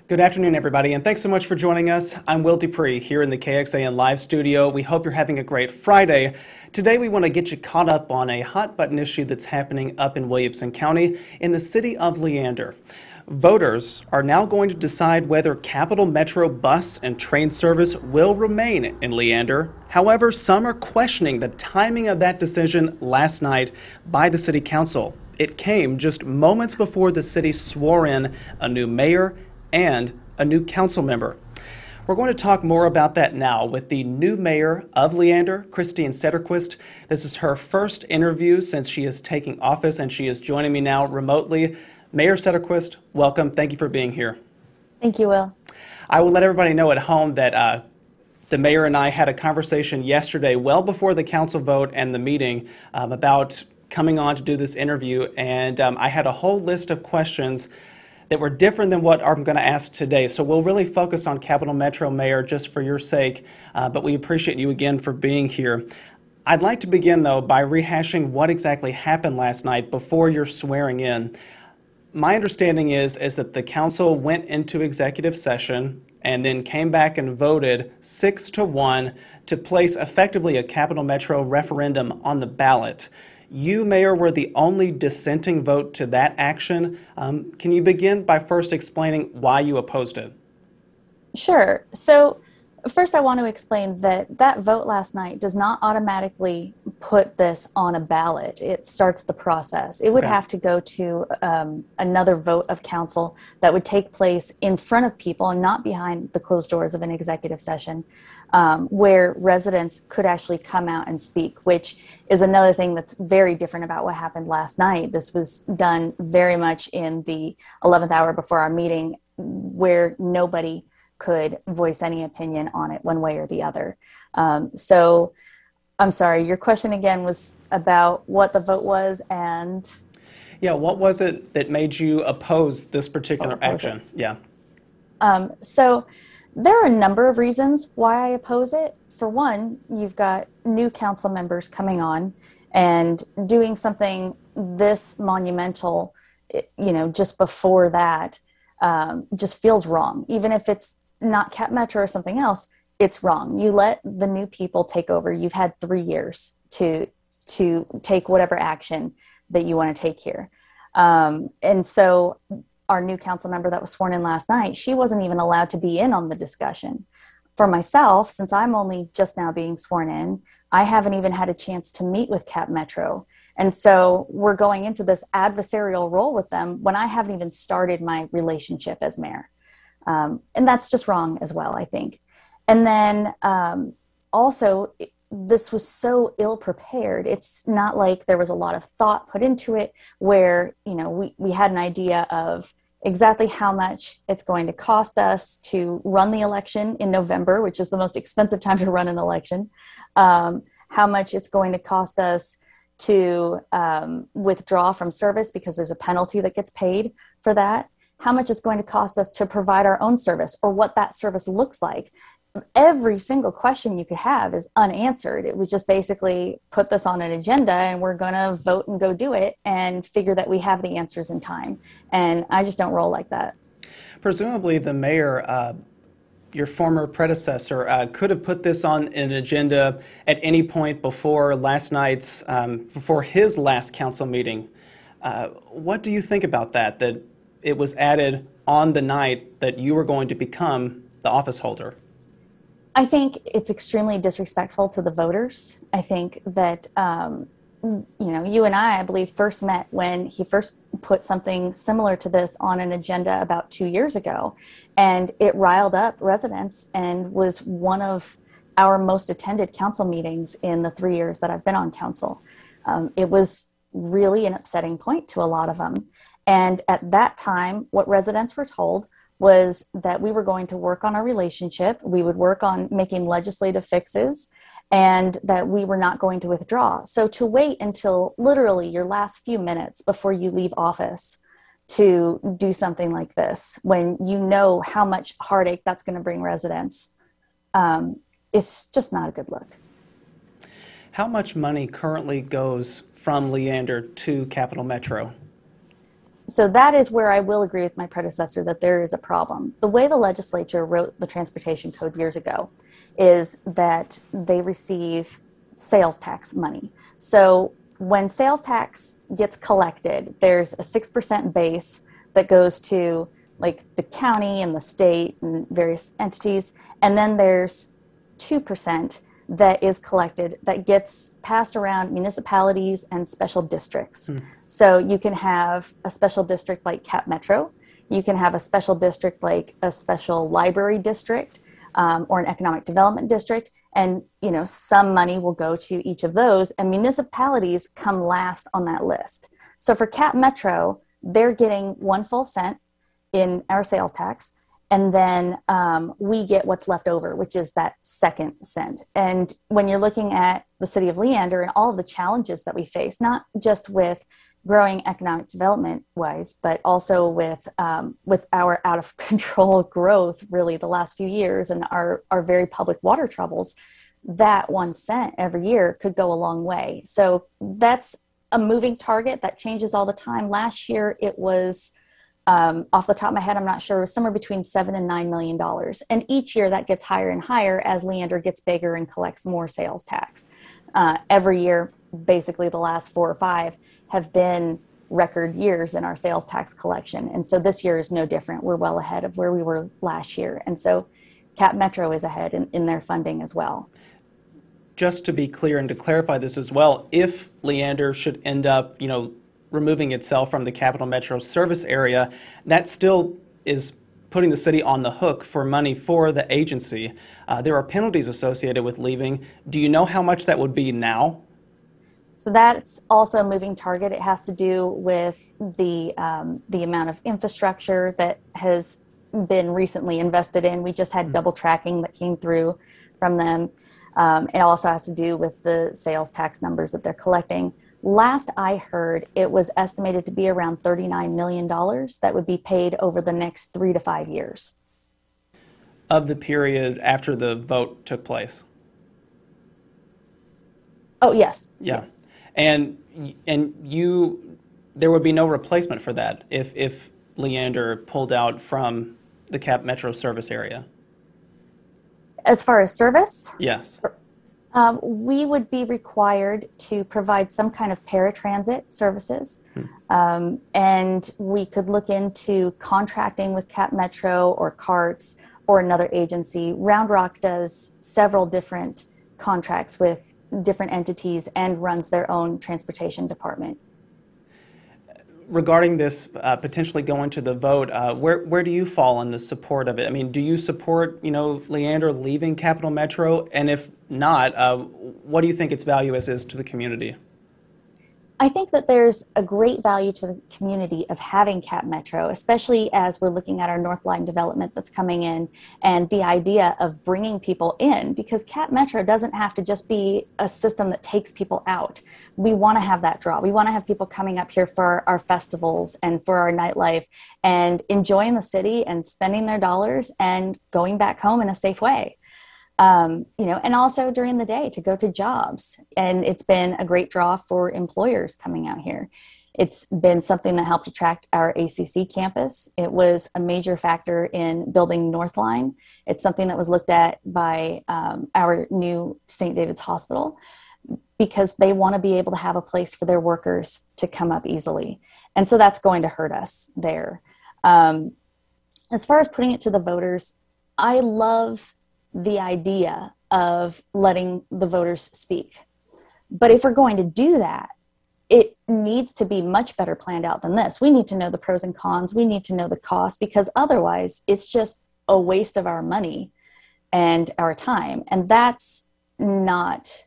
Good afternoon, everybody, and thanks so much for joining us. I'm Will Dupree here in the KXAN Live studio. We hope you're having a great Friday. Today, we want to get you caught up on a hot-button issue that's happening up in Williamson County in the city of Leander. Voters are now going to decide whether Capital Metro bus and train service will remain in Leander. However, some are questioning the timing of that decision last night by the city council. It came just moments before the city swore in a new mayor and a new council member. We're going to talk more about that now with the new mayor of Leander, Christine Sederquist. This is her first interview since she is taking office, and she is joining me now remotely. Mayor Sederquist, welcome. Thank you for being here. Thank you, Will. I will let everybody know at home that the mayor and I had a conversation yesterday, well before the council vote and the meeting, about coming on to do this interview, and I had a whole list of questions that were different than what I'm going to ask today. So we'll really focus on Capital Metro, Mayor, just for your sake, but we appreciate you again for being here. I'd like to begin, though, by rehashing what exactly happened last night before your swearing in. My understanding is that the council went into executive session and then came back and voted 6-1 to place effectively a Capital Metro referendum on the ballot. You, Mayor, were the only dissenting vote to that action. Can you begin by first explaining why you opposed it? Sure. So first I want to explain that that vote last night does not automatically put this on a ballot. It starts the process. It would have to go to another vote of council that would take place in front of people and not behind the closed doors of an executive session, where residents could actually come out and speak, which is another thing that's very different about what happened last night. This was done very much in the 11th hour before our meeting, where nobody could voice any opinion on it one way or the other. So I'm sorry, your question again was about what the vote was and... Yeah, what was it that made you oppose this particular action? Yeah. So there are a number of reasons why I oppose it. For one, you've got new council members coming on and doing something this monumental, just before that, just feels wrong. Even if it's not Cap Metro or something else, it's wrong. You let the new people take over. You've had 3 years to take whatever action that you want to take here. And so our new council member that was sworn in last night, she wasn't even allowed to be in on the discussion. For myself, since I'm only just now being sworn in, I haven't even had a chance to meet with Cap Metro. And so we're going into this adversarial role with them when I haven't even started my relationship as mayor. And that's just wrong as well, I think. And then also, this was so ill prepared. It's not like there was a lot of thought put into it where, we had an idea of exactly how much it's going to cost us to run the election in November, which is the most expensive time to run an election, how much it's going to cost us to withdraw from service because there's a penalty that gets paid for that, how much it's going to cost us to provide our own service or what that service looks like. Every single question you could have is unanswered. It was just basically put this on an agenda and we're going to vote and go do it and figure that we have the answers in time. And I just don't roll like that. Presumably the mayor, your former predecessor, could have put this on an agenda at any point before last night's, before his last council meeting. What do you think about that it was added on the night that you were going to become the office holder? I think it's extremely disrespectful to the voters. I think that, you and I believe, first met when he first put something similar to this on an agenda about 2 years ago. And it riled up residents and was one of our most attended council meetings in the 3 years that I've been on council. It was really an upsetting point to a lot of them. And at that time, what residents were told was that we were going to work on our relationship, we would work on making legislative fixes, and that we were not going to withdraw. So to wait until literally your last few minutes before you leave office to do something like this, when you know how much heartache that's going to bring residents, it's just not a good look. How much money currently goes from Leander to Capital Metro? So that is where I will agree with my predecessor that there is a problem. The way the legislature wrote the transportation code years ago is that they receive sales tax money. So when sales tax gets collected, there's a 6% base that goes to like the county and the state and various entities. And then there's 2% that is collected that gets passed around municipalities and special districts. So you can have a special district like Cap Metro. You can have a special district like a special library district or an economic development district. And, you know, some money will go to each of those, and municipalities come last on that list. So for Cap Metro, they're getting 1 full cent in our sales tax. And then we get what's left over, which is that 2nd cent. And when you're looking at the city of Leander and all of the challenges that we face, not just with growing economic development wise, but also with our out of control growth, really the last few years, and our very public water troubles, that 1 cent every year could go a long way. So that's a moving target that changes all the time. Last year, it was, off the top of my head, I'm not sure, it was somewhere between $7 and $9 million. And each year that gets higher and higher as Leander gets bigger and collects more sales tax. Every year, basically the last 4 or 5 have been record years in our sales tax collection. And so this year is no different. We're well ahead of where we were last year. And so Cap Metro is ahead in their funding as well. Just to be clear and to clarify this as well, if Leander should end up, you know, removing itself from the Capital Metro service area, that still is putting the city on the hook for money for the agency. There are penalties associated with leaving. Do you know how much that would be now? So that's also a moving target. It has to do with the amount of infrastructure that has been recently invested in. We just had double tracking that came through from them. It also has to do with the sales tax numbers that they're collecting. Last I heard, it was estimated to be around $39 million that would be paid over the next 3 to 5 years. Of the period after the vote took place? Oh, yes. Yeah. Yes. And there would be no replacement for that if Leander pulled out from the Cap Metro service area? As far as service? Yes. We would be required to provide some kind of paratransit services. And we could look into contracting with Cap Metro or CARTS or another agency. Round Rock does several different contracts with different entities and runs their own transportation department. Regarding this potentially going to the vote, where do you fall in the support of it? I mean, do you support, you know, Leander leaving Capital Metro? And if not, what do you think its value is to the community? I think that there's a great value to the community of having Cap Metro, especially as we're looking at our North Line development that's coming in and the idea of bringing people in, because Cap Metro doesn't have to just be a system that takes people out. We want to have that draw. We want to have people coming up here for our festivals and for our nightlife and enjoying the city and spending their dollars and going back home in a safe way. And also during the day to go to jobs. And it's been a great draw for employers coming out here. It's been something that helped attract our ACC campus. It was a major factor in building Northline. It's something that was looked at by our new St. David's Hospital because they want to be able to have a place for their workers to come up easily. And so that's going to hurt us there. As far as putting it to the voters, I love the idea of letting the voters speak. But if we're going to do that, it needs to be much better planned out than this. We need to know the pros and cons. We need to know the cost, because otherwise it's just a waste of our money and our time. And that's not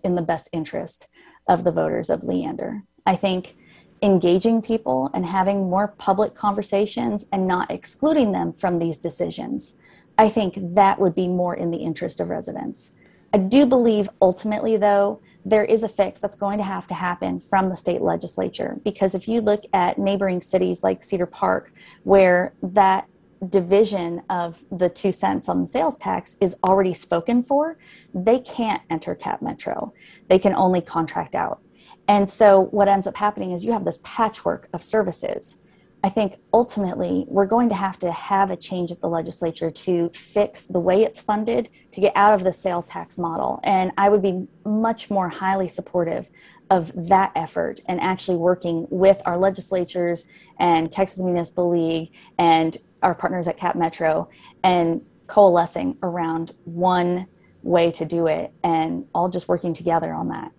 in the best interest of the voters of Leander. I think engaging people and having more public conversations and not excluding them from these decisions, I think that would be more in the interest of residents. I do believe ultimately, though, there is a fix that's going to have to happen from the state legislature, because if you look at neighboring cities like Cedar Park, where that division of the 2 cents on the sales tax is already spoken for, they can't enter Cap Metro. They can only contract out. And so what ends up happening is you have this patchwork of services. I think ultimately we're going to have a change at the legislature to fix the way it's funded to get out of the sales tax model. And I would be much more highly supportive of that effort and actually working with our legislatures and Texas Municipal League and our partners at Cap Metro and coalescing around one way to do it and all just working together on that.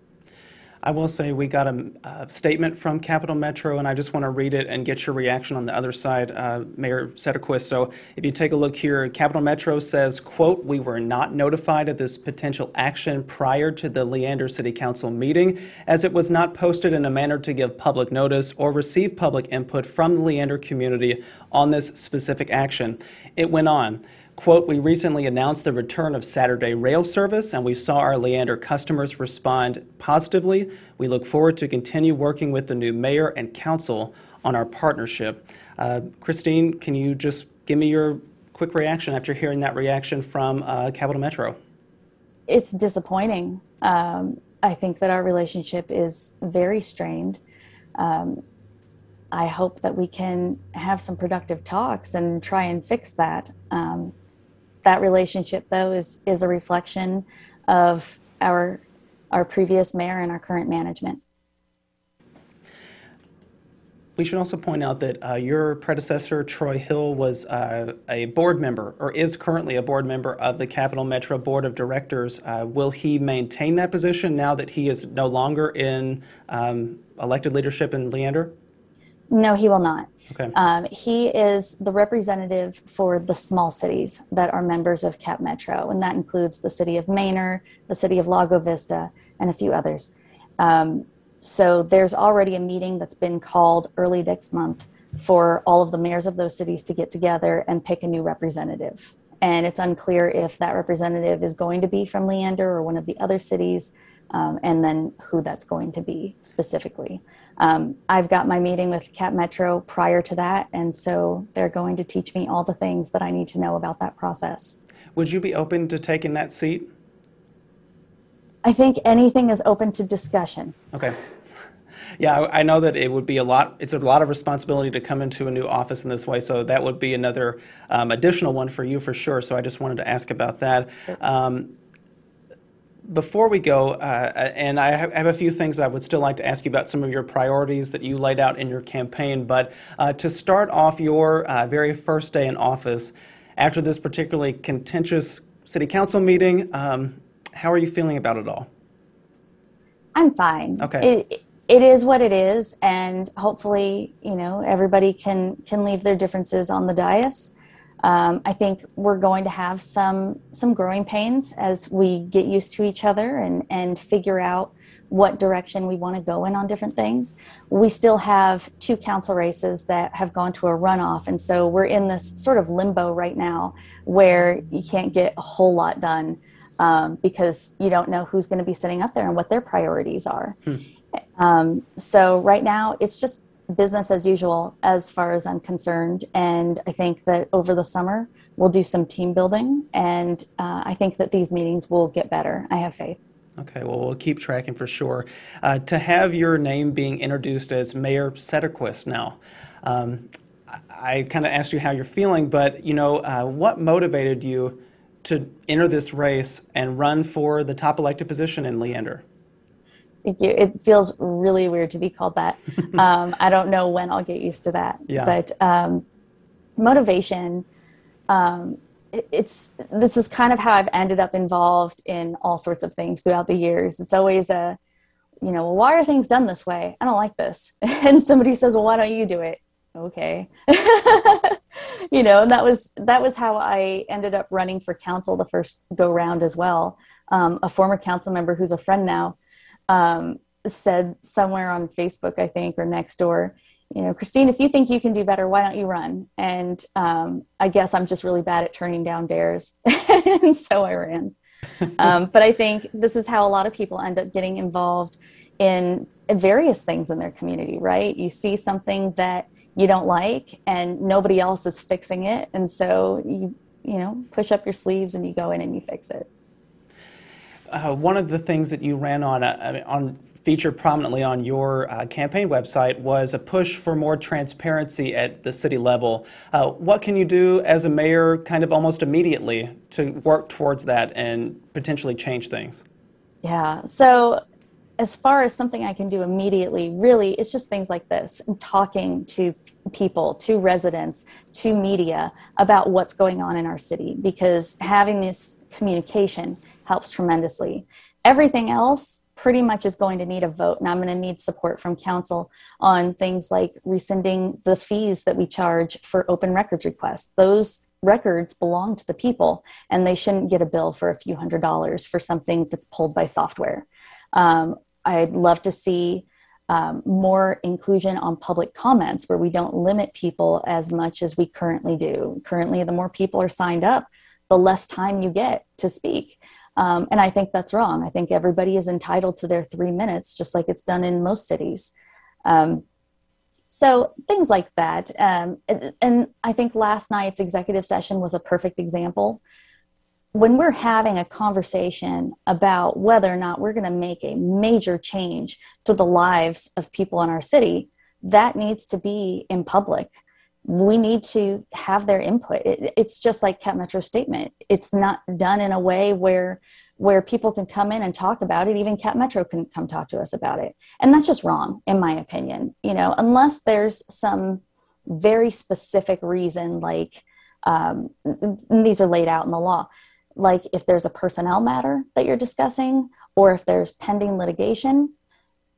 I will say we got a statement from Capital Metro, and I just want to read it and get your reaction on the other side, Mayor Setterquist. So if you take a look here, Capital Metro says, quote, "We were not notified of this potential action prior to the Leander City Council meeting, as it was not posted in a manner to give public notice or receive public input from the Leander community on this specific action." It went on. Quote, "We recently announced the return of Saturday rail service, and we saw our Leander customers respond positively. We look forward to continue working with the new mayor and council on our partnership." Christine, can you just give me your quick reaction after hearing that reaction from Capital Metro? It's disappointing. I think that our relationship is very strained. I hope that we can have some productive talks and try and fix that. That relationship, though, is a reflection of our previous mayor and our current management. We should also point out that your predecessor, Troy Hill, was a board member, or is currently a board member of the Capital Metro Board of Directors. Will he maintain that position now that he is no longer in elected leadership in Leander? No, he will not. Okay. He is the representative for the small cities that are members of Cap Metro, and that includes the city of Manor, the city of Lago Vista, and a few others. So there's already a meeting that's been called early next month for all of the mayors of those cities to get together and pick a new representative. And it's unclear if that representative is going to be from Leander or one of the other cities, and then who that's going to be specifically. I've got my meeting with Cap Metro prior to that, and so they're going to teach me all the things that I need to know about that process. Would you be open to taking that seat? I think anything is open to discussion. Okay. Yeah, I know that it would be it's a lot of responsibility to come into a new office in this way, so that would be another additional one for you for sure, so I just wanted to ask about that. Sure. Before we go, and I have a few things I would still like to ask you about some of your priorities that you laid out in your campaign, but to start off your very first day in office, after this particularly contentious city council meeting, how are you feeling about it all? I'm fine. Okay. It is what it is, and hopefully, everybody can leave their differences on the dais. I think we're going to have some growing pains as we get used to each other and figure out what direction we want to go in on different things. We still have 2 council races that have gone to a runoff, and so we're in this sort of limbo right now where you can't get a whole lot done because you don't know who's going to be sitting up there and what their priorities are. So right now it's just business as usual as far as I'm concerned, and I think that over the summer we'll do some team building, and I think that these meetings will get better. I have faith. Okay, well, we'll keep tracking for sure. To have your name being introduced as Mayor Setterquist now, I kind of asked you how you're feeling, but what motivated you to enter this race and run for the top elected position in Leander? Thank you. It feels really weird to be called that. I don't know when I'll get used to that. Yeah. But motivation, this is kind of how I've ended up involved in all sorts of things throughout the years. It's always well, why are things done this way? I don't like this. And somebody says, well, why don't you do it? Okay. And that was how I ended up running for council the first go round as well. A former council member who's a friend now said somewhere on Facebook, I think, or Nextdoor, Christine, if you think you can do better, why don't you run? And I guess I'm just really bad at turning down dares. And so I ran. But I think this is how a lot of people end up getting involved in various things in their community, right? You see something that you don't like and nobody else is fixing it. And so you push up your sleeves and you go in and you fix it. One of the things that you ran on featured prominently on your campaign website was a push for more transparency at the city level. What can you do as a mayor kind of almost immediately to work towards that and potentially change things? Yeah. So as far as something I can do immediately, really, it's just things like this, and talking to people, to residents, to media about what's going on in our city, because having this communication helps tremendously. Everything else pretty much is going to need a vote, and I'm going to need support from council on things like rescinding the fees that we charge for open records requests. Those records belong to the people, and they shouldn't get a bill for a few $100s for something that's pulled by software. I'd love to see more inclusion on public comments where we don't limit people as much as we currently do. Currently, the more people are signed up, the less time you get to speak. And I think that's wrong. I think everybody is entitled to their 3 minutes, just like it's done in most cities. So things like that. And I think last night's executive session was a perfect example. When we're having a conversation about whether or not we're going to make a major change to the lives of people in our city, that needs to be in public. We need to have their input. It's just like CapMetro's statement. It's not done in a way where people can come in and talk about it. Even CapMetro can come talk to us about it. And that's just wrong, in my opinion. You know, unless there's some very specific reason, like these are laid out in the law. Like if there's a personnel matter that you're discussing, or if there's pending litigation,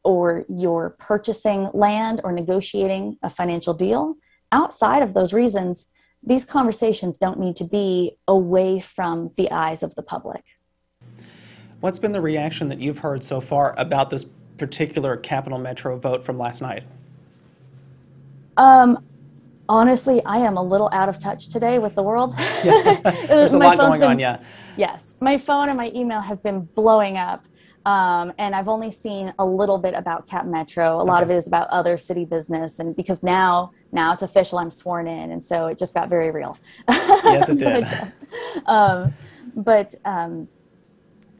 or you're purchasing land or negotiating a financial deal, outside of those reasons, these conversations don't need to be away from the eyes of the public. What's been the reaction that you've heard so far about this particular Capital Metro vote from last night? Honestly, I am a little out of touch today with the world. There's a lot going on, yeah. Yes, my phone and my email have been blowing up. And I've only seen a little bit about CapMetro. A lot of it is about other city business. And because now it's official, I'm sworn in. And so it just got very real. Yes, it did.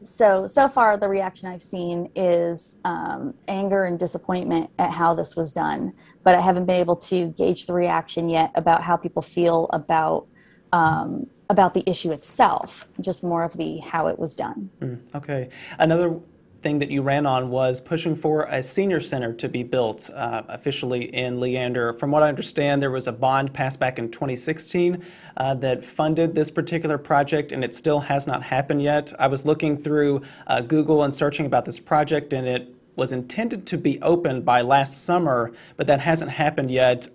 So far, the reaction I've seen is anger and disappointment at how this was done. But I haven't been able to gauge the reaction yet about how people feel about the issue itself, just more of the how it was done. Okay. Another thing that you ran on was pushing for a senior center to be built officially in Leander. From what I understand, there was a bond passed back in 2016 that funded this particular project, and it still has not happened yet. I was looking through Google and searching about this project, and it was intended to be opened by last summer, but that hasn't happened yet.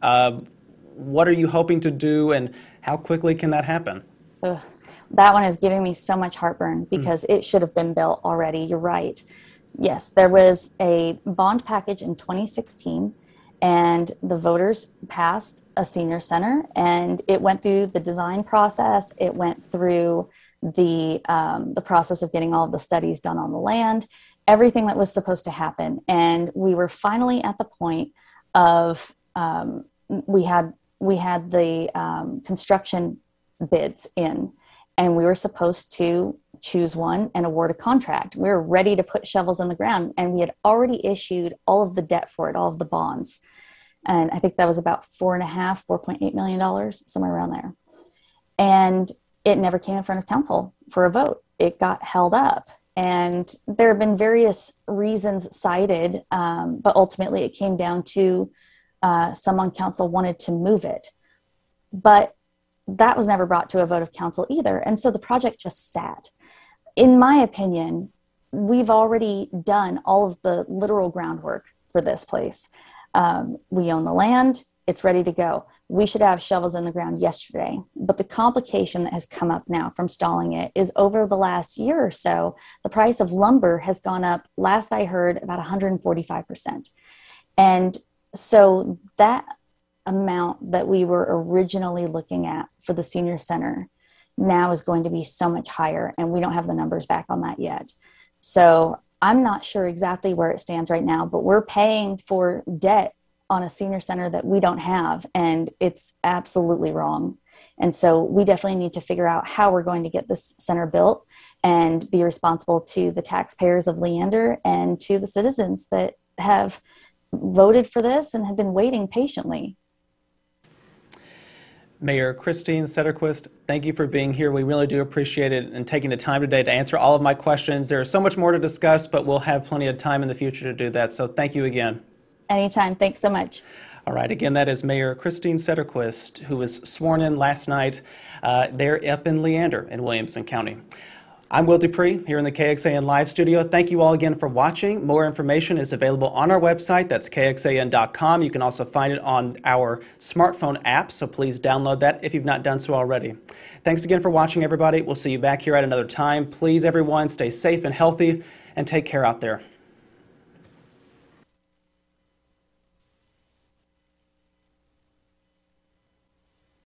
What are you hoping to do, and how quickly can that happen? Ugh. That one is giving me so much heartburn because it should have been built already. You're right. Yes, there was a bond package in 2016, and the voters passed a senior center, and it went through the design process. It went through the process of getting all of the studies done on the land, everything that was supposed to happen. And we were finally at the point of we had the construction bids in. And we were supposed to choose one and award a contract. We were ready to put shovels in the ground, and we had already issued all of the debt for it, all of the bonds. And I think that was about $4.8 million, somewhere around there. And it never came in front of council for a vote. It got held up. And there have been various reasons cited, but ultimately it came down to some on council wanted to move it. But that was never brought to a vote of council either. And so the project just sat. In my opinion, we've already done all of the literal groundwork for this place. We own the land. It's ready to go. We should have shovels in the ground yesterday. But the complication that has come up now from stalling it is over the last year or so, the price of lumber has gone up, last I heard, about 145%. And so that amount that we were originally looking at for the senior center now is going to be so much higher, and we don't have the numbers back on that yet. So I'm not sure exactly where it stands right now, but we're paying for debt on a senior center that we don't have, and it's absolutely wrong. And so we definitely need to figure out how we're going to get this center built and be responsible to the taxpayers of Leander and to the citizens that have voted for this and have been waiting patiently. Mayor Christine Sederquist, thank you for being here. We really do appreciate it and taking the time today to answer all of my questions. There's so much more to discuss, but we'll have plenty of time in the future to do that. So thank you again. Anytime. Thanks so much. All right. Again, that is Mayor Christine Sederquist, who was sworn in last night there up in Leander in Williamson County. I'm Will Dupree here in the KXAN Live studio. Thank you all again for watching. More information is available on our website. That's KXAN.com. You can also find it on our smartphone app, so please download that if you've not done so already. Thanks again for watching, everybody. We'll see you back here at another time. Please, everyone, stay safe and healthy and take care out there.